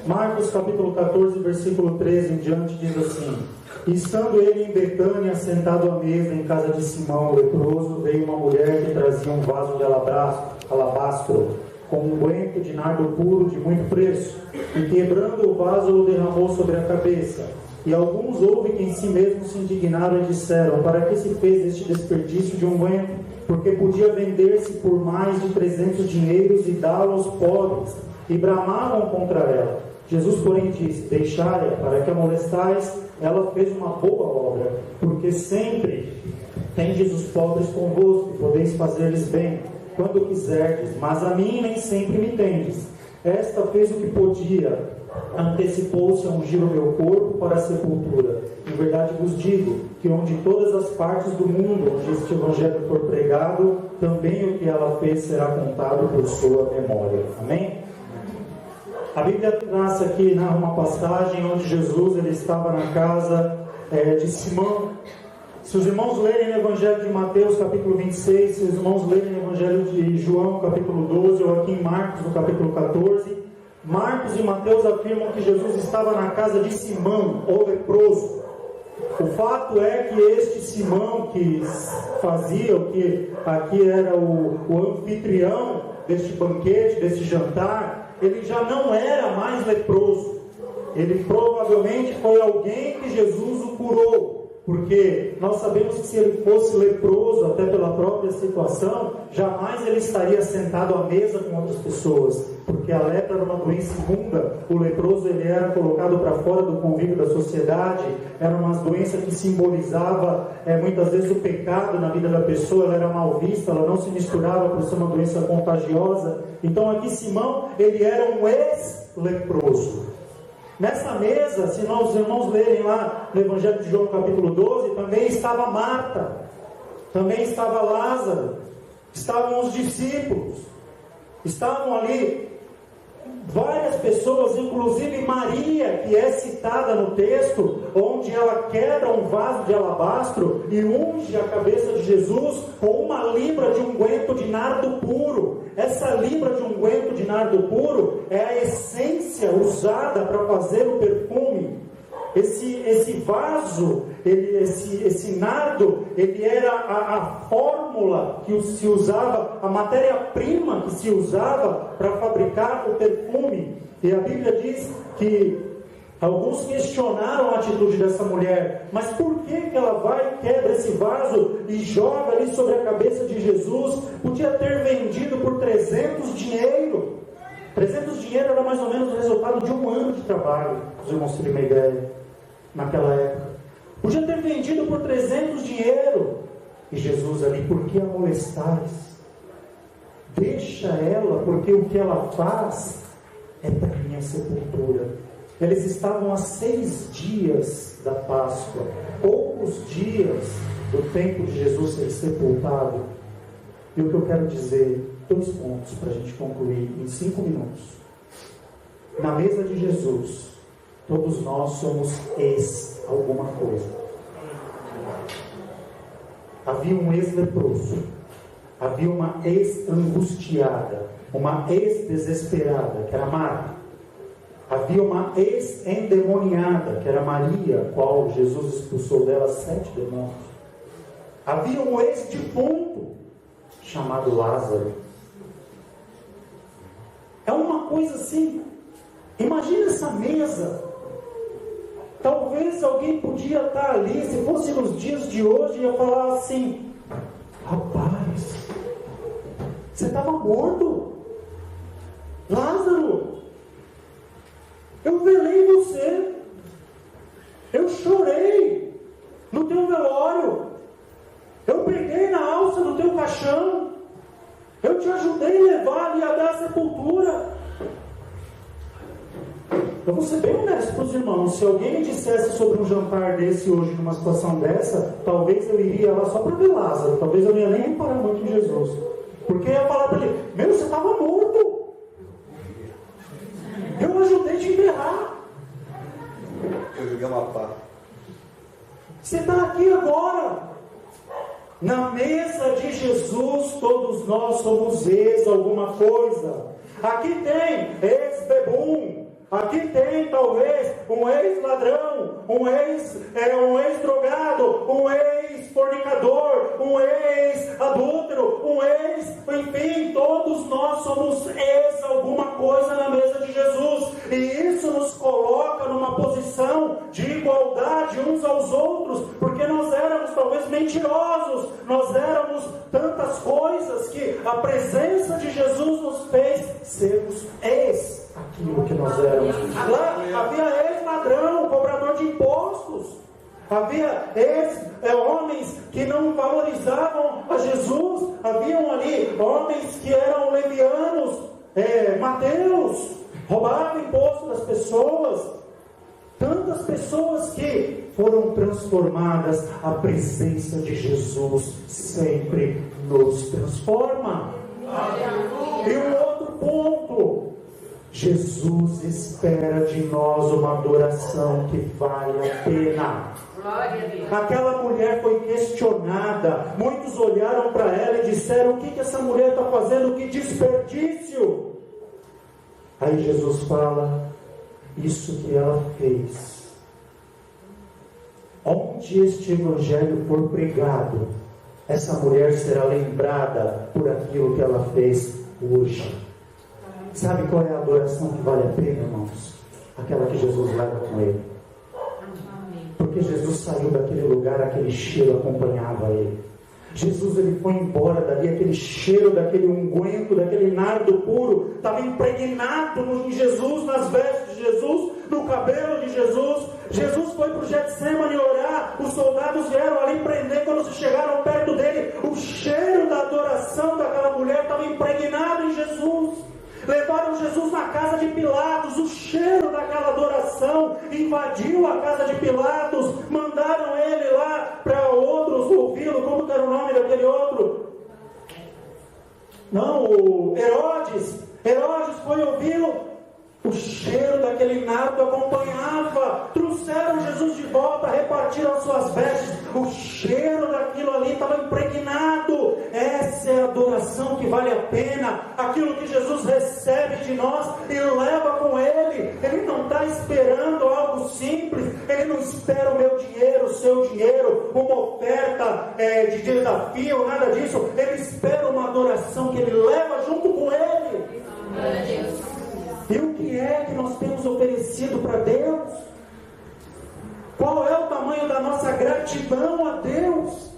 Marcos capítulo 14, versículo 13 em diante, diz assim: estando ele em Betânia, sentado à mesa em casa de Simão, o leproso, veio uma mulher que trazia um vaso de alabastro, com um unguento de nardo puro de muito preço, e quebrando o vaso, o derramou sobre a cabeça. E alguns houve que em si mesmos se indignaram e disseram: para que se fez este desperdício de unguento? Porque podia vender-se por mais de 300 dinheiros e dá-lo aos pobres. E bramavam contra ela. Jesus, porém, disse: deixai-a, para que a molestais, ela fez uma boa obra, porque sempre tendes os pobres convosco, e podeis fazer-lhes bem, quando quiserdes, mas a mim nem sempre me tendes. Esta fez o que podia, antecipou-se a ungir o meu corpo para a sepultura. Em verdade vos digo, que onde todas as partes do mundo, onde este evangelho for pregado, também o que ela fez será contado por sua memória. Amém? A Bíblia traz aqui, narra uma passagem onde Jesus ele estava na casa de Simão. Se os irmãos lerem no Evangelho de Mateus, capítulo 26, se os irmãos lerem no Evangelho de João, capítulo 12, ou aqui em Marcos, no capítulo 14, Marcos e Mateus afirmam que Jesus estava na casa de Simão, o leproso. O fato é que este Simão, que fazia o que aqui era o anfitrião deste banquete, deste jantar, ele já não era mais leproso. Ele provavelmente foi alguém que Jesus o curou, porque nós sabemos que se ele fosse leproso, até pela própria situação, jamais ele estaria sentado à mesa com outras pessoas, porque a lepra era uma doença imunda. O leproso ele era colocado para fora do convívio da sociedade, era uma doença que simbolizava muitas vezes o pecado na vida da pessoa, ela era mal vista, ela não se misturava por ser uma doença contagiosa. Então aqui Simão, ele era um ex-leproso. Nessa mesa, se os irmãos lerem lá no Evangelho de João capítulo 12, também estava Marta, também estava Lázaro, estavam os discípulos, estavam ali várias pessoas, inclusive Maria, que é citada no texto, onde ela quebra um vaso de alabastro e unge a cabeça de Jesus com uma libra de unguento de nardo puro. Essa libra de unguento de nardo puro é a essência usada para fazer o perfume. Esse vaso, esse nardo, ele era a fórmula que se usava, a matéria-prima que se usava para fabricar o perfume. E a Bíblia diz que alguns questionaram a atitude dessa mulher. Mas por que ela vai, quebra esse vaso e joga ali sobre a cabeça de Jesus? Podia ter vendido por 300 dinheiro. 300 dinheiro era mais ou menos o resultado de um ano de trabalho, os irmãos terem uma ideia, naquela época. Podia ter vendido por 300 dinheiro. E Jesus ali: por que a molestais? Deixa ela, porque o que ela faz é para minha sepultura. Eles estavam a 6 dias da Páscoa, poucos dias do tempo de Jesus ser sepultado. E o que eu quero dizer, 2 pontos para a gente concluir em 5 minutos. Na mesa de Jesus, todos nós somos alguma coisa. Havia um ex-leproso, havia uma ex-angustiada, uma ex-desesperada, que era Marta. Havia uma ex-endemoniada, que era Maria, a qual Jesus expulsou dela 7 demônios. Havia um ex-defunto, chamado Lázaro. É uma coisa assim. Imagina essa mesa. Talvez alguém podia estar ali, se fosse nos dias de hoje, ia falar assim: rapaz, você estava morto, Lázaro, eu velei você, eu chorei no teu velório, eu peguei na alça do teu caixão, eu te ajudei a levar ali a dar a sepultura. Eu vou ser bem honesto para os irmãos. Se alguém me dissesse sobre um jantar desse hoje, numa situação dessa, talvez eu iria lá só para ver Lázaro. Talvez eu não ia nem reparar muito em Jesus. Porque eu ia falar para ele: meu, você estava morto. Eu ajudei a te enterrar. Eu joguei uma pá. Você está aqui agora. Na mesa de Jesus, todos nós somos alguma coisa. Aqui tem ex-bebum. Aqui tem talvez um ex-ladrão, um ex-drogado, um ex-fornicador, um ex-adúltero, enfim, todos nós somos ex alguma coisa na mesa de Jesus. E isso nos coloca numa posição de igualdade uns aos outros, porque nós éramos talvez mentirosos, nós éramos tantas coisas que a presença de Jesus nos fez sermos ex aquilo que nós éramos. Lá havia ex-ladrão, cobrador de impostos. Havia homens que não valorizavam a Jesus. Haviam ali homens que eram levianos, Mateus, roubavam o imposto das pessoas. Tantas pessoas que foram transformadas. A presença de Jesus sempre nos transforma. E um outro ponto: Jesus espera de nós uma adoração que vale a pena. Aquela mulher foi questionada. Muitos olharam para ela e disseram: o que essa mulher está fazendo? Que desperdício! Aí Jesus fala: isso que ela fez, onde este evangelho for pregado, essa mulher será lembrada por aquilo que ela fez hoje. Sabe qual é a adoração que vale a pena, irmãos? Aquela que Jesus leva com ele. Porque Jesus saiu daquele lugar, aquele cheiro acompanhava ele. Jesus, ele foi embora dali, aquele cheiro, daquele unguento, daquele nardo puro, estava impregnado em Jesus, nas vestes de Jesus, no cabelo de Jesus. Jesus foi para o Getsemane orar, os soldados vieram ali prender. Quando se chegaram perto dele, o cheiro da adoração daquela mulher estava impregnado em Jesus. Levaram Jesus na casa de Pilatos, o cheiro daquela adoração invadiu a casa de Pilatos. Mandaram ele lá para outros ouvi-lo. Como que era o nome daquele outro? Não, o Herodes. Herodes foi ouvi-lo. O cheiro daquele nardo acompanhava. Trouxeram Jesus de volta, repartiram as suas vestes. O cheiro daquilo ali estava impregnado. Essa é a adoração que vale a pena. Aquilo que Jesus recebe de nós e leva com ele. Ele não está esperando algo simples. Ele não espera o meu dinheiro, o seu dinheiro, uma oferta de desafio, nada disso. Ele espera uma adoração que ele leva junto com ele. E o que é que nós temos oferecido para Deus? Qual é o tamanho da nossa gratidão a Deus?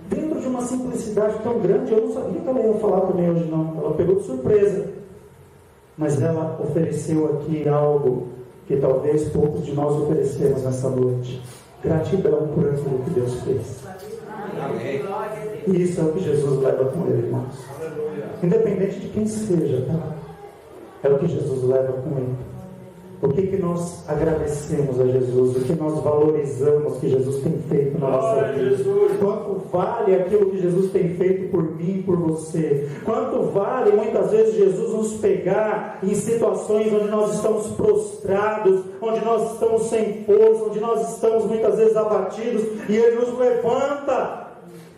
Dentro de uma simplicidade tão grande, eu não sabia que ela ia falar também hoje não. Ela pegou de surpresa. Mas ela ofereceu aqui algo que talvez poucos de nós oferecemos nessa noite. Gratidão por aquilo que Deus fez. Amém. E isso é o que Jesus leva com ele, irmãos. Independente de quem seja, tá? É o que Jesus leva com ele. O que nós agradecemos a Jesus? O que nós valorizamos que Jesus tem feito na nossa vida? Quanto vale aquilo que Jesus tem feito por mim e por você? Quanto vale muitas vezes Jesus nos pegar em situações onde nós estamos prostrados, onde nós estamos sem força, onde nós estamos muitas vezes abatidos, e Ele nos levanta.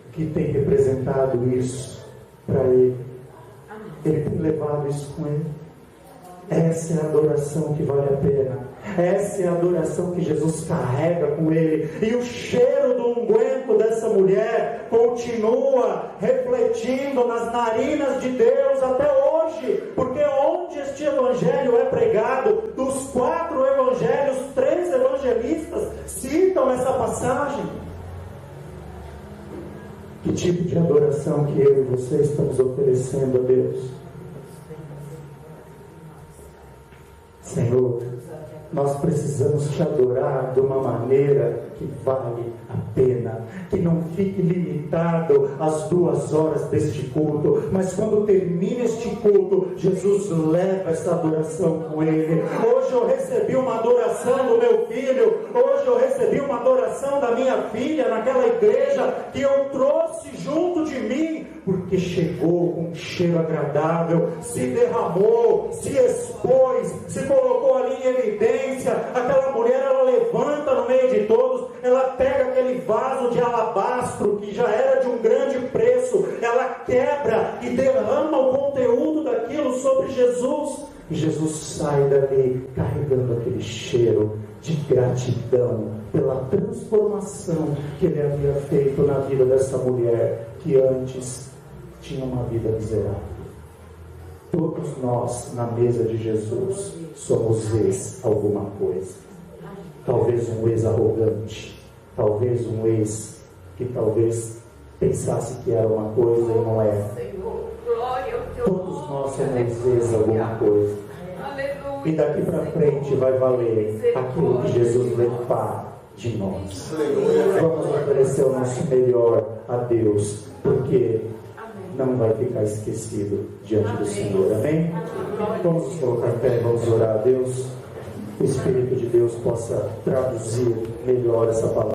O que tem representado isso para Ele? Ele tem levado isso com Ele. Essa é a adoração que vale a pena. Essa é a adoração que Jesus carrega com ele. E o cheiro do unguento dessa mulher continua refletindo nas narinas de Deus até hoje. Porque onde este evangelho é pregado, dos 4 evangelhos, 3 evangelistas citam essa passagem. Que tipo de adoração que eu e você estamos oferecendo a Deus? Senhor, nós precisamos te adorar de uma maneira que vale a pena, que não fique limitado às 2 horas deste culto, mas quando termina este culto, Jesus leva essa adoração com ele. Hoje eu recebi uma adoração do meu filho, hoje eu recebi uma adoração da minha filha naquela igreja que eu trouxe junto de mim, porque chegou com um cheiro agradável, se derramou, se expôs, se colocou ali em evidência. Aquela mulher, ela levanta no meio de todos, ela pega aquele vaso de alabastro que já era de um grande preço, ela quebra e derrama o conteúdo daquilo sobre Jesus. E Jesus sai dali carregando aquele cheiro de gratidão pela transformação que ele havia feito na vida dessa mulher que antes tinha uma vida miserável. Todos nós na mesa de Jesus somos ex alguma coisa. Talvez um ex arrogante, talvez um ex que talvez pensasse que era uma coisa e não era. Todos nós somos ex alguma coisa. E daqui para frente vai valer aquilo que Jesus levar de nós. Vamos oferecer o nosso melhor a Deus, porque não vai ficar esquecido diante do Senhor. Amém? Vamos nos colocar em pé, vamos orar a Deus. O Espírito de Deus possa traduzir melhor essa palavra.